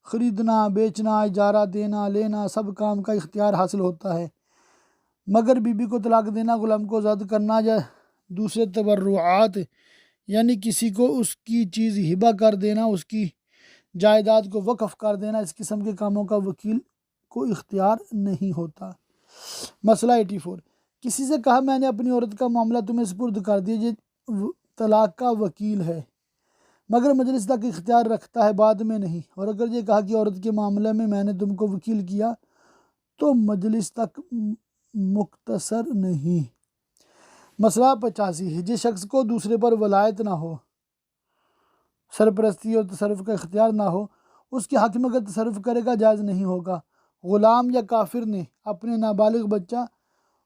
خریدنا بیچنا، اجارہ دینا لینا، سب کام کا اختیار حاصل ہوتا ہے، مگر بیوی کو طلاق دینا، غلام کو آزاد کرنا یا دوسرے تبرعات یعنی کسی کو اس کی چیز ہبہ کر دینا، اس کی جائیداد کو وقف کر دینا، اس قسم کے کاموں کا وکیل کو اختیار نہیں ہوتا۔ مسئلہ 84، کسی سے کہا میں نے اپنی عورت کا معاملہ تمہیں سپرد کر دیا، یہ طلاق کا وکیل ہے مگر مجلس تک اختیار رکھتا ہے بعد میں نہیں، اور اگر یہ کہا کہ عورت کے معاملے میں نے تم کو وکیل کیا تو مجلس تک مختصر نہیں۔ مسئلہ 85، جس شخص کو دوسرے پر ولایت نہ ہو، سرپرستی اور تصرف کا اختیار نہ ہو، اس کے حق میں اگر تصرف کرے گا جائز نہیں ہوگا۔ غلام یا کافر نے اپنے نابالغ بچہ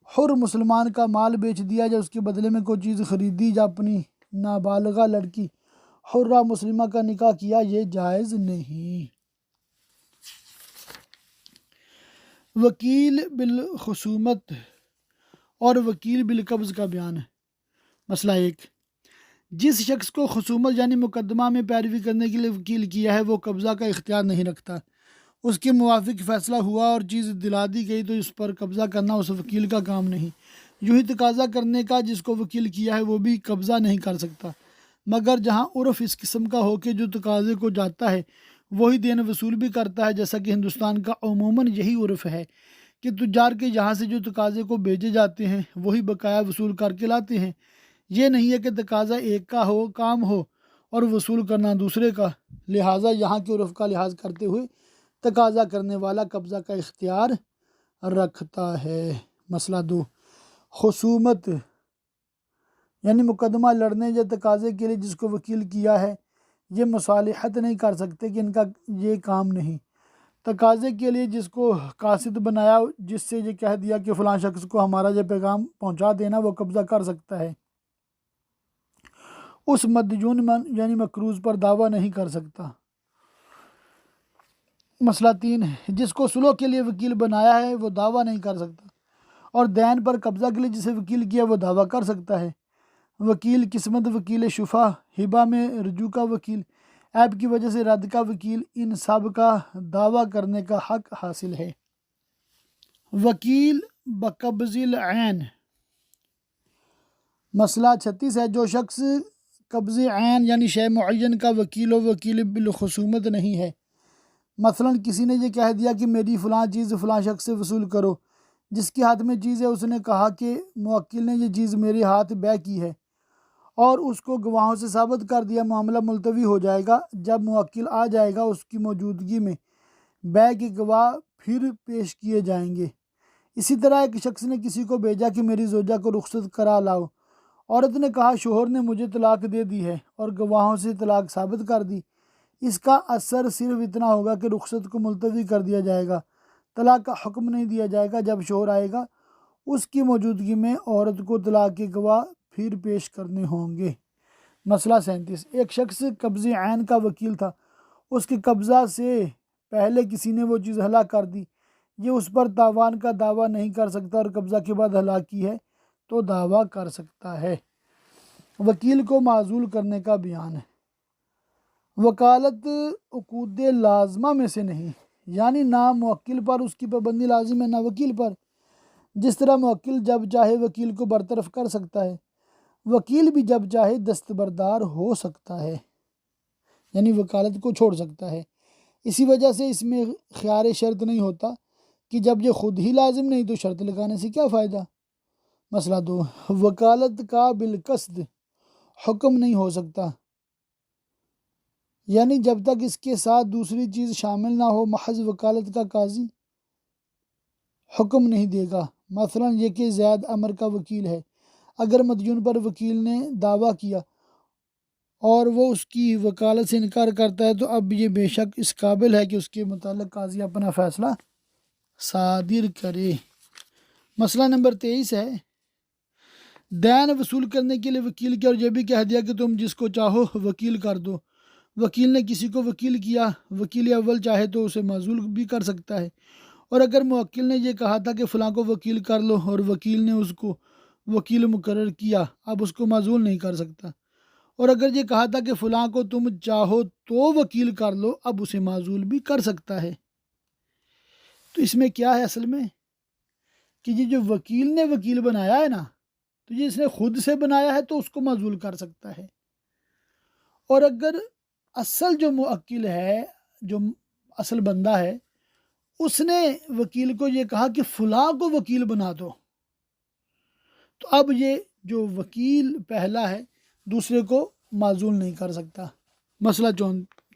حر مسلمان کا مال بیچ دیا یا اس کے بدلے میں کوئی چیز خریدی یا اپنی نابالغہ لڑکی حرہ مسلمہ کا نکاح کیا، یہ جائز نہیں۔ وکیل بالخصومت اور وکیل بالقبض کا بیان ہے۔ مسئلہ 1، جس شخص کو خصومت یعنی مقدمہ میں پیروی کرنے کے لیے وکیل کیا ہے وہ قبضہ کا اختیار نہیں رکھتا، اس کے موافق فیصلہ ہوا اور چیز دلا دی گئی تو اس پر قبضہ کرنا اس وکیل کا کام نہیں۔ یوں ہی تقاضا کرنے کا جس کو وکیل کیا ہے وہ بھی قبضہ نہیں کر سکتا، مگر جہاں عرف اس قسم کا ہو کہ جو تقاضے کو جاتا ہے وہی دین وصول بھی کرتا ہے، جیسا کہ ہندوستان کا عموماً یہی عرف ہے کہ تجار کے یہاں سے جو تقاضے کو بھیجے جاتے ہیں وہی بقایا وصول کر کے لاتے ہیں۔ یہ نہیں ہے کہ تقاضا ایک کا ہو کام ہو اور وصول کرنا دوسرے کا، لہٰذا یہاں کے عرف کا لحاظ کرتے ہوئے تقاضا کرنے والا قبضہ کا اختیار رکھتا ہے۔ مسئلہ 2، خصومت یعنی مقدمہ لڑنے یا تقاضے کے لیے جس کو وکیل کیا ہے یہ مصالحت نہیں کر سکتے کہ ان کا یہ کام نہیں۔ تقاضے کے لیے جس کو قاصد بنایا، جس سے یہ کہہ دیا کہ فلاں شخص کو ہمارا یہ پیغام پہنچا دینا، وہ قبضہ کر سکتا ہے، اس مدیون یعنی مقروض پر دعویٰ نہیں کر سکتا۔ مسئلہ 3، جس کو صلح کے لیے وکیل بنایا ہے وہ دعویٰ نہیں کر سکتا، اور دین پر قبضہ کے لیے جسے وکیل کیا وہ دعویٰ کر سکتا ہے۔ وکیل قسمت، وکیل شفا، ہبہ میں رجوع کا وکیل، عیب کی وجہ سے رد کا وکیل، ان سب کا دعویٰ کرنے کا حق حاصل ہے۔ وکیل بقبض العین، مسئلہ 36 ہے۔ جو شخص قبض عین یعنی شے معین کا وکیل و وکیل بالخصومت نہیں ہے، مثلا کسی نے یہ کہہ دیا کہ میری فلاں چیز فلاں شخص سے وصول کرو، جس کے ہاتھ میں چیز ہے اس نے کہا کہ موکل نے یہ چیز میرے ہاتھ بے کی ہے اور اس کو گواہوں سے ثابت کر دیا، معاملہ ملتوی ہو جائے گا۔ جب موکل آ جائے گا اس کی موجودگی میں بے کے گواہ پھر پیش کیے جائیں گے۔ اسی طرح ایک شخص نے کسی کو بھیجا کہ میری زوجہ کو رخصت کرا لاؤ، عورت نے کہا شوہر نے مجھے طلاق دے دی ہے اور گواہوں سے طلاق ثابت کر دی، اس کا اثر صرف اتنا ہوگا کہ رخصت کو ملتوی کر دیا جائے گا، طلاق کا حکم نہیں دیا جائے گا۔ جب شوہر آئے گا اس کی موجودگی میں عورت کو طلاق کے گواہ پھر پیش کرنے ہوں گے۔ مسئلہ 37، ایک شخص قبض عین کا وکیل تھا، اس کے قبضہ سے پہلے کسی نے وہ چیز ہلاک کر دی، یہ اس پر تاوان کا دعویٰ نہیں کر سکتا اور قبضہ کے بعد ہلاکی ہے تو دعویٰ کر سکتا ہے۔ وکیل کو معزول کرنے کا بیان ہے۔ وکالت عقود لازمہ میں سے نہیں، یعنی نہ موکل پر اس کی پابندی لازم ہے نہ وکیل پر۔ جس طرح موکل جب چاہے وکیل کو برطرف کر سکتا ہے، وکیل بھی جب چاہے دستبردار ہو سکتا ہے، یعنی وکالت کو چھوڑ سکتا ہے۔ اسی وجہ سے اس میں خیار شرط نہیں ہوتا کہ جب یہ خود ہی لازم نہیں تو شرط لگانے سے کیا فائدہ۔ مسئلہ 2، وکالت کا بالقصد حکم نہیں ہو سکتا، یعنی جب تک اس کے ساتھ دوسری چیز شامل نہ ہو محض وکالت کا قاضی حکم نہیں دے گا۔ مثلا یہ کہ زید عمر کا وکیل ہے، اگر مدیون پر وکیل نے دعویٰ کیا اور وہ اس کی وکالت سے انکار کرتا ہے تو اب یہ بے شک اس قابل ہے کہ اس کے متعلق قاضی اپنا فیصلہ صادر کرے۔ مسئلہ نمبر 23 ہے، دین وصول کرنے کے لیے وکیل کیا اور یہ بھی کہہ دیا کہ تم جس کو چاہو وکیل کر دو۔ وکیل نے کسی کو وکیل کیا، وکیل اول چاہے تو اسے معزول بھی کر سکتا ہے، اور اگر موکل نے یہ کہا تھا کہ فلاں کو وکیل کر لو اور وکیل نے اس کو وکیل مقرر کیا، اب اس کو معزول نہیں کر سکتا، اور اگر یہ کہا تھا کہ فلاں کو تم چاہو تو وکیل کر لو، اب اسے معزول بھی کر سکتا ہے۔ تو اس میں کیا ہے اصل میں کہ یہ جو وکیل نے وکیل بنایا ہے نا، تو یہ اس نے خود سے بنایا ہے تو اس کو معزول کر سکتا ہے، اور اگر اصل جو موکل ہے، جو اصل بندہ ہے، اس نے وکیل کو یہ کہا کہ فلاں کو وکیل بنا دو، تو اب یہ جو وکیل پہلا ہے دوسرے کو معزول نہیں کر سکتا۔ مسئلہ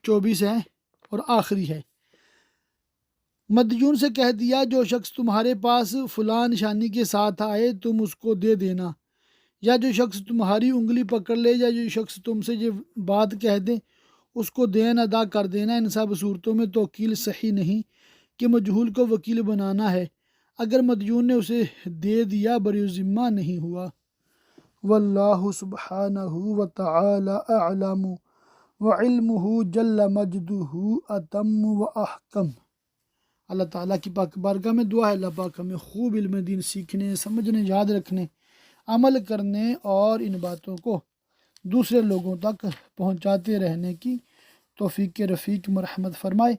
24 ہے اور آخری ہے، مدیون سے کہہ دیا جو شخص تمہارے پاس فلاں نشانی کے ساتھ آئے تم اس کو دے دینا، یا جو شخص تمہاری انگلی پکڑ لے، یا جو شخص تم سے یہ بات کہہ دے اس کو دین ادا کر دینا۔ ان سب صورتوں میں توکیل صحیح نہیں کہ مجہول کو وکیل بنانا ہے، اگر مدیون نے اسے دے دیا بری ذمہ نہیں ہوا۔ واللہ سبحانہ وتعالی اعلم وعلمہ جل مجدہ اتم و احکم۔ اللہ تعالیٰ کی پاک بارگاہ میں دعا ہے اللہ پاک ہمیں خوب علم دین سیکھنے، سمجھنے، یاد رکھنے، عمل کرنے اور ان باتوں کو دوسرے لوگوں تک پہنچاتے رہنے کی توفیق رفیق مرحمت فرمائے۔